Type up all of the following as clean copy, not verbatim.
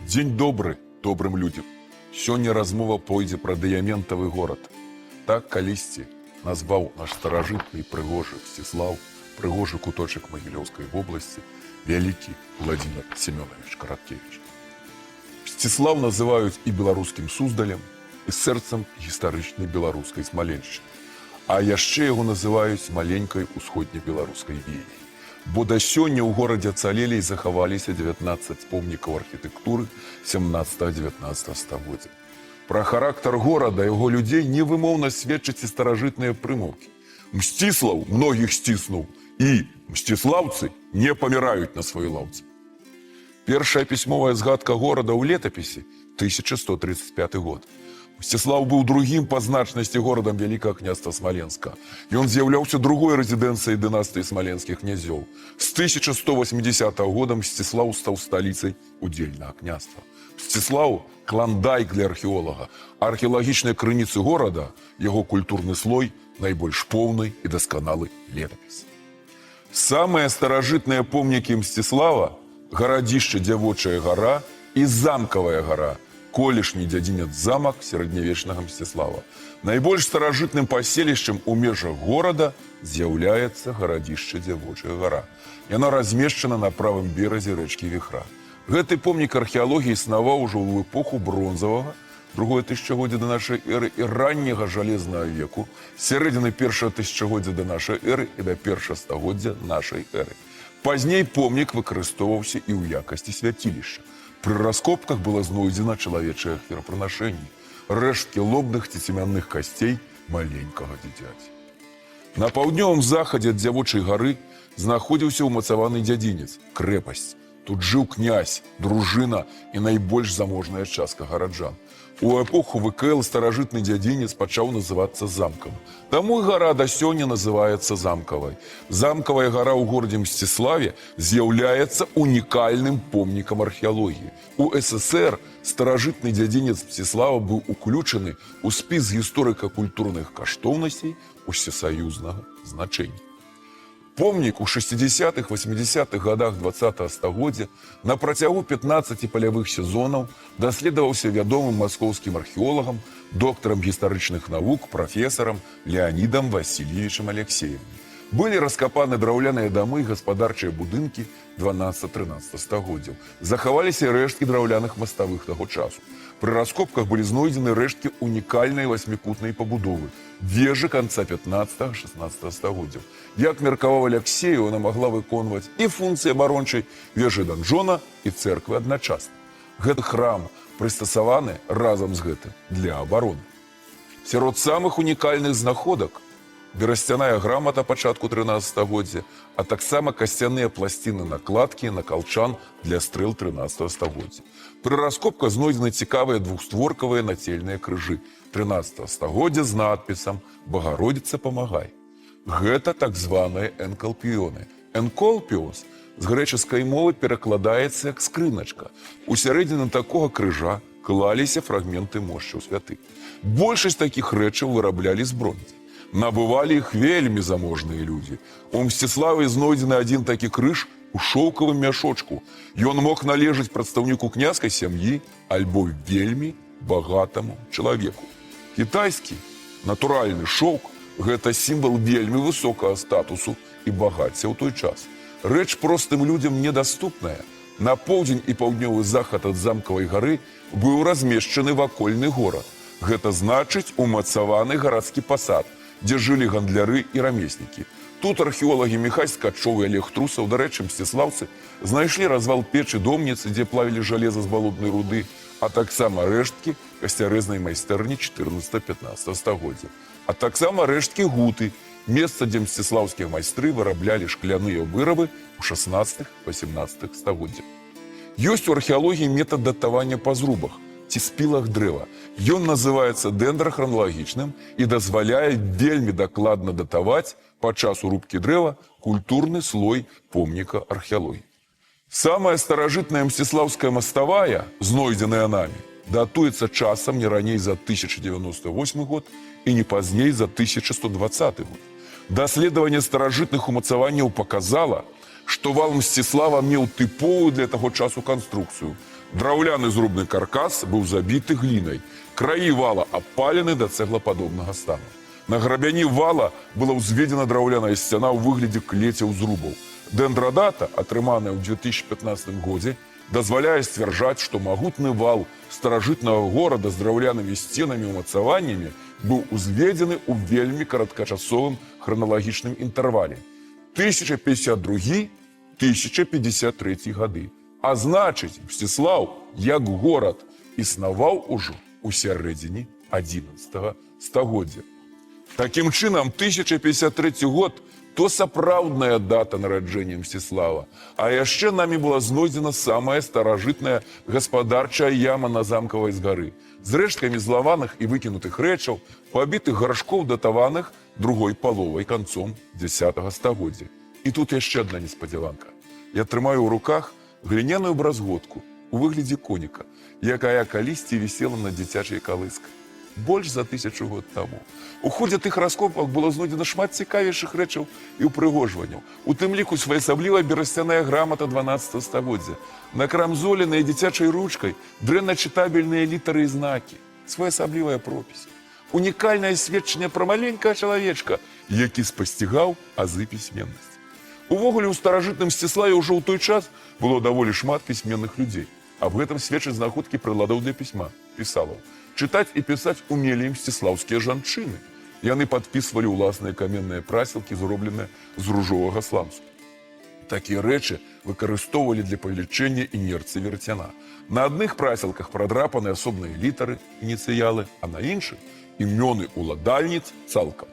Дзень добры добрым людям. Сёння размова пойдзе пра дыяментавы горад. Так калісьці назваў наш старажытны і прыгожы Мсціслаў, прыгожы куточак Магілёўскай вобласці, вялікі Владимир Семёнович Караткевич. Мсціслаў называюць і беларускім Суздалем, і сэрцам гістарычнай беларускай Смаленшчыны. А яшчэ яго называюць маленькай усходнебеларускай веяй. Бо да сёння ў горадзе ацалелі і захаваліся 19 помнікаў архітэктуры 17-19 стагоддзя. Пра характар горада, яго людзей невымоўна сведчаць і старажытныя прымаўкі. Мсціслаў многіх сціснуў, і мсціслаўцы не паміраюць на сваёй лаўцы. Першая пісьмовая згадка горада ў летапісе 1135 год. Мсціслаў быў другім па значнасці горадам Вялікага княства Смаленска. Ён з'яўляўся другой рэзідэнцыяй дынастыі смаленскіх князёў. З 1180 года Мсціслаў стаў сталіцай удзельнага княства. Мсціслаў – кландайк для археолага. Археалагічныя крыніцы горада, яго культурны слой, найбольш поўны і дасканалы летапіс. Самыя старажытныя помнікі Мсціслава – гарадзішча Дзявочая гара і замкавая гара, колішні дзядзінец замак сярэднявечнага Мсціслава. Найбольш старажытным паселішчам у межах горада з'яўляецца гарадзішча Дзявочая гара. Яно размешчана на правым беразе рэчкі Віхра. Гэты помнік археалогіі існаваў ужо ў эпоху бронзавага, другое тысячагоддзя да нашай эры і ранняга жалезнага веку, сярэдзіны першага тысячагоддзя да нашай эры і да першага стагоддзя нашай эры. Пазней помнік выкарыстоўваўся і ў якасці свяцілішча. Пры раскопках было знойдзена чалавечае ахвярапрынашэнне, рэшткі лобных ці цемянных касцей маленькага дзіцяці. На паўднёвым захадзе ад Дзявочай гары знаходзіўся ўмацаваны дзядзінец, крэпасць. Тут жыў князь, дружына і найбольш заможная частка гараджан. У эпоху ВКЛ старажытны дзядзінец пачаў называцца замкам. Таму і гара да сёння называецца замкавай. Замкавая гара ў горадзе Мсціславе з'яўляецца унікальным помнікам археалогіі. У СССР старажытны дзядзінец Мсціслава быў уключаны ў спіс гісторыка-культурных каштоўнасцей усесаюзнага значэння. Помнік у 60-80-х годах 20-го стагоддзя на працягу 15 палявых сезонаў даследаваўся вядомым маскоўскім археолагам, доктарам гістарычных навук, прафесарам Леанідам Васильевичам Алексеевым. Былі раскапаны драўляныя дамы і гаспадарчыя будынкі 12-13 стагоддзяў. Захаваліся рэшткі драўляных маставых таго часу. Пры раскопках былі знойдзены рэшткі унікальнай васьмікутнай пабудовы, вежы канца 15-16 стагоддзяў. Як меркаваў Алексееў, яна магла выконваць і функцыі абарончай вежы данжона і цэрквы адначасна. Гэты храм прыстасаваны разам з гэтым для абароны. Сярод самых унікальных знаходак берасцяная грамата пачатку 13 стагоддзя, а таксама касцяныя пласціны накладкі на калчан для стрэл 13 стагоддзя. Пры раскопках знойдзены цікавыя двухстворкавыя нацельныя крыжы 13 стагоддзя з надпісам «Багародзіца, памагай». Гэта так званыя энкалпіёны. Энколпіос з грэчаскай мовы перакладаецца як скрыначка. У сярэдзіне такога крыжа клаліся фрагменты мошчаў святых. Большасць такіх рэчаў выраблялі з бронзы. Набывалі іх вельмі заможныя людзі. У Мсціславе знойдзены адзін такі крыж у шоўкавым мяшочку. Ён мог належаць прадстаўніку княскай сям'і альбо вельмі багатаму чалавеку. Кітайскі натуральны шоўк – гэта сімвал вельмі высокага статусу і багацця ў той час. Рэч простым людзям недаступная. На поўдзень і паўднёвы захад ад замкавай гары быў размешчаны вакольны горад. Гэта значыць умацаваны гарадскі пасад, дзе жылі гандляры і рамеснікі. Тут археолагі Міхась Ткачоў і Олег Трусаў, дарэчы, мсціслаўцы, знайшлі развал печы домніцы, дзе плавілі жалеза з балотнай руды, а таксама рэшткі касцярэзнай майстэрні 14-15 стагоддзя. А таксама рэшткі гуты, месца, дзе мсціслаўскія майстры выраблялі шкляныя вырабы ў 16-18 стагоддзях. Ёсць у археалогіі метад датавання па зрубах ці спілах дрэва. Ён называецца дэндрахраналагічным і дазваляе вельмі дакладна датаваць па часу рубкі дрэва культурны слой помніка археалогіі. Самая старажытная мсціслаўская маставая, знойдзеная намі, датуецца часам не раней за 1098 год і не пазней за 1120 год. Даследаванне старажытных умацаванняў паказала, што вал Мсціслава меў тыповую для таго часу канструкцыю. Драўляны зрубны каркас быў забіты глінай. Краі вала абпалены да цэглападобнага стану. На грабяні вала была ўзведзена драўляная сцяна ў выглядзе клецяў зрубаў. Дэндрадата, атрыманая ў 2015 годзе, дазваляе сцвярджаць, што магутны вал старажытнага горада з драўлянымі сценамі і умацаваннямі быў узведзены ў вельмі кароткачасовым храналагічным інтэрвале. 1052-1053 гады. А значыць, Мсціслаў, як горад, існаваў ужо ў сярэдзіне 11 стагоддзя. Такім чынам, 1053 год то сапраўдная дата нараджэння Мсціслава, а яшчэ намі была знойдзена самая старажытная гаспадарчая яма на замкавай згары з рэшткамі злаваных і выкінутых рэчаў, пабітых гаршкоў, датаваных другой паловай канцом 10 стагоддзя. І тут яшчэ адна неспадзяванка. Я трымаю ў руках гліняную бразготку у выглядзе коніка, якая калісьці вісела над дзіцячай калыскай. Больш за 1000 год таму. У ходзе тых раскопак было знойдзена шмат цікавейшых рэчаў і ўпрыгожванняў. У тым ліку своеасаблівая берасцяная грамата 12 стагоддзя, накрамзоленая дзіцячай ручкай дрэнна чытабельныя літары і знакі, своеасаблівая пропіс. Унікальнае сведчанне пра маленькага чалавечка, які спасцігаў азы пісьменнасці. Увогуле, у старажытным Мсціславе ўжо ў той час было даволі шмат пісьменных людзей. Аб гэтым сведчаць знаходкі прыладаў для пісьма, пісалаў. Чытаць і пісаць умелі мсціслаўскія жанчыны. Яны падпісвалі ўласныя каменныя прасілкі, зробленыя з ружовага сланцу. Такія рэчы выкарыстоўвалі для павелічэння інерцыі верцяна. На адных прасілках прадрапаны асобныя літары, ініцыялы, а на іншых імёны ўладальніц цалкам.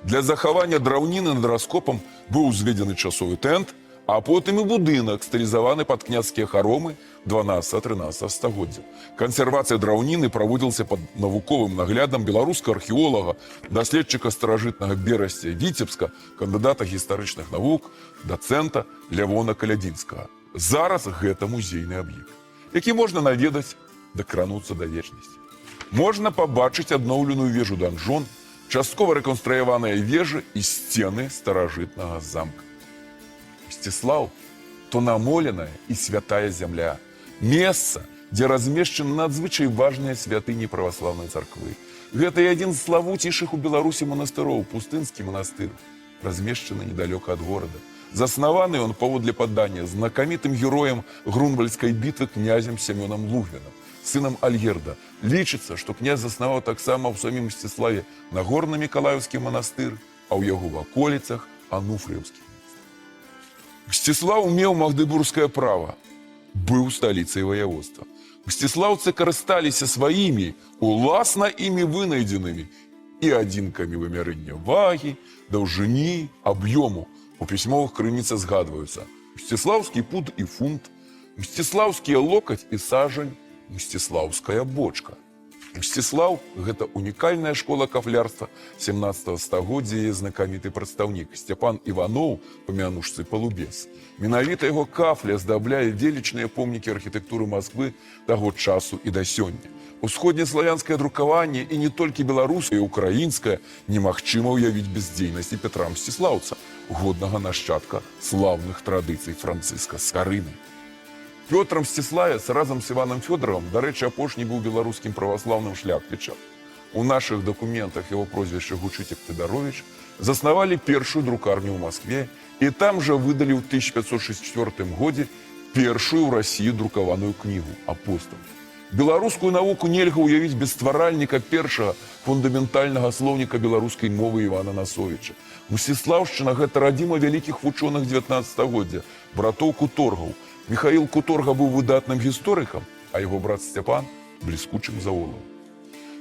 Для захавання драўніны над раскопам быў узведзены часовы тэнт, а потым і будынак, стылізаваны пад княцкія харомы 12-13 стагоддзяў. Кансервацыя драўніны праводзілася пад навуковым наглядам беларускага археолага, даследчыка старажытнага Берасця Віцебска, кандыдата гістарычных навук, дацэнта Лявона Калядзінскага. Зараз гэта музейны аб'ект, які можна наведаць, дакрануцца да вечнасці. Можна пабачыць адноўленую вежу-данжон, часткова рэканструяваныя вежы і сцены старажытнага замка. Мсціслаў то намоленая і святая зямля. Месца, дзе размешчаны надзвычай важныя святыні праваслаўнай царквы. Гэта і адзін з славуцейшых у Беларусі манастыроў, пустынскі манастыр, размешчаны недалёка ад горада. Заснаваны ён, паводле падання, знакамітым героем Грунвальдскай бітвы князем Сямёнам Лугвінам, сынам Альгерда. Лічыцца, што князь заснаваў таксама ў самім Мсціславе Нагорны Мікалаеўскі манастыр, а ў яго ваколіцах Ануфрыеўскі. Мсціслаў меў магдыбургскае права, быў сталіцай ваяводства. Мсціслаўцы карысталіся сваімі, уласна імі вынайдзенымі і адзінкамі вымярэння вагі, даўжыні, аб'ёму. У пісьмовых крыніцах згадваюцца мсціслаўскі пуд і фунт, мсціслаўскія локаць і сажань, мсціслаўская бочка. Мсціслаў – гэта унікальная школа кафлярства 17 стагоддзя і знакаміты прадстаўнік Сцяпан Іваноў па мянушцы Палубес. Менавіта яго кафля здабляе велічныя помнікі архітэктуры Масквы таго часу і да сёння. Усходнеславянскае друкаванне і не толькі беларускае, і украінскае немагчыма ўявіць без дзейнасці Петра Мсціслаўца, годнага нашчадка слаўных традыцый Францыска Скарыны. Пётр Мсціславец разам з Іванам Фёдоровым, дарэчы, апошні быў беларускім праваслаўным шляхцічам. У нашых дакументах яго прозвішча гучыць як Федаровіч, заснавалі першую друкарню ў Маскве і там жа выдалі ў 1564 годзе першую ў Расіі друкаваную кнігу «Апостол». Беларускую навуку нельга ўявіць без стваральніка першага фундаментальнага слоўніка беларускай мовы Івана Насовіча. Мсціслаўшчына – гэта радзіма вялікіх вучоных 19 стагоддзя, братоў Куторгаў. Міхаіл Куторга быў выдатным гісторыкам, а яго брат Сцяпан – бліскучым заолам.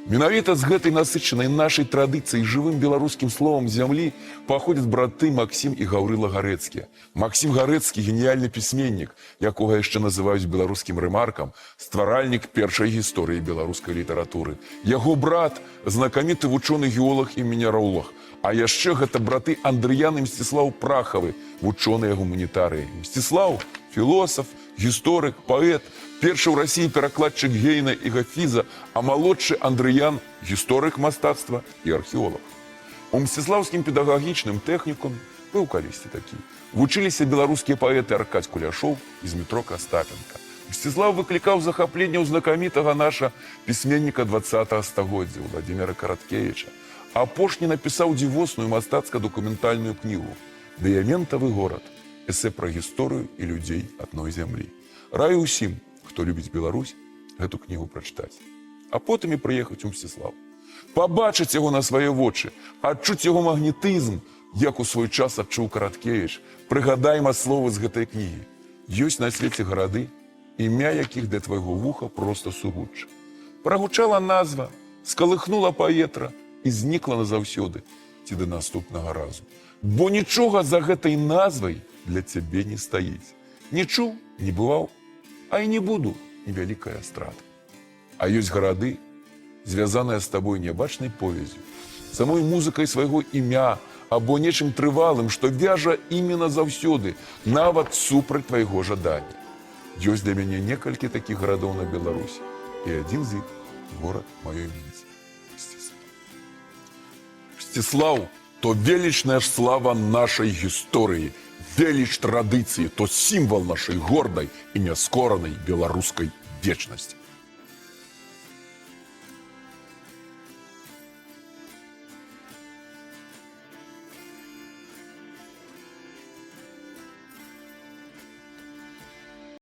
Менавіта з гэтай насычанай нашай традыцыяй жывым беларускім словам зямлі паходзяць браты Максім і Гаўрыла Гарэцкія. Максім Гарэцкі – геніяльны пісьменнік, якога яшчэ называюць беларускім рэмаркам, стваральнік першай гісторыі беларускай літаратуры. Яго брат – знакаміты вучоны-геолог і мінералог. А яшчэ гэта браты Андрыян і Мсціслаў Прахавы, вучоныя гуманітарыі. Мсціслаў – філосаф, гісторык, паэт, першы ў Расіі перакладчык Гейна і Гафіза, а малодшы Андрыян – гісторык мастацтва і археолог. У Мсціслаўскім педагагічным тэхнікуме быў калісьці такі. Вучыліся беларускія паэты Аркадзь Куляшоў і Змітро Кастапенка. Мсціслав выклікаў захапленне ў знакамітага наша пісьменніка 20-го стагоддзя Владимира Караткевича. Апошні напісаў дзівосную мастацка-дакументальную кнігу «Дыяментавы горад. Эсэ пра гісторыю і людзей адной зямлі». Раю ўсім, хто любіць Беларусь, гэту кнігу прачытаць. А потым і прыехаць у Мсціслав. Пабачыць яго на свае вочы, адчуць яго магнетызм, як у свой час адчуў Караткевіч. Прыгадайма словы з гэтай кнігі. Ёсць на свеце гарады, імя якіх для твайго вуха проста сугучча. Прагучала назва, скалыхнула паветра і знікла назаўсёды, ці да наступнага разу. Бо нічога за гэтай назвай для цябе не стаіць. Не чуў, не бываў, а і не буду, невялікая страта. А ёсць гарады, звязаныя з табой нябачнай повязю, самой музыкай свайго імя або нечым трывалым, што вяжа імена заўсёды, нават супраць твайго жадання. Ёсць для мяне некалькі такіх гарадоў на Беларусі, і адзін з іх – горад маёй Мінск. Мсціслав. Мсціслав – то велічная слава нашай гісторыі, веліч традыцыі, то сімвал нашай гордай і няскоранай беларускай вечнасці.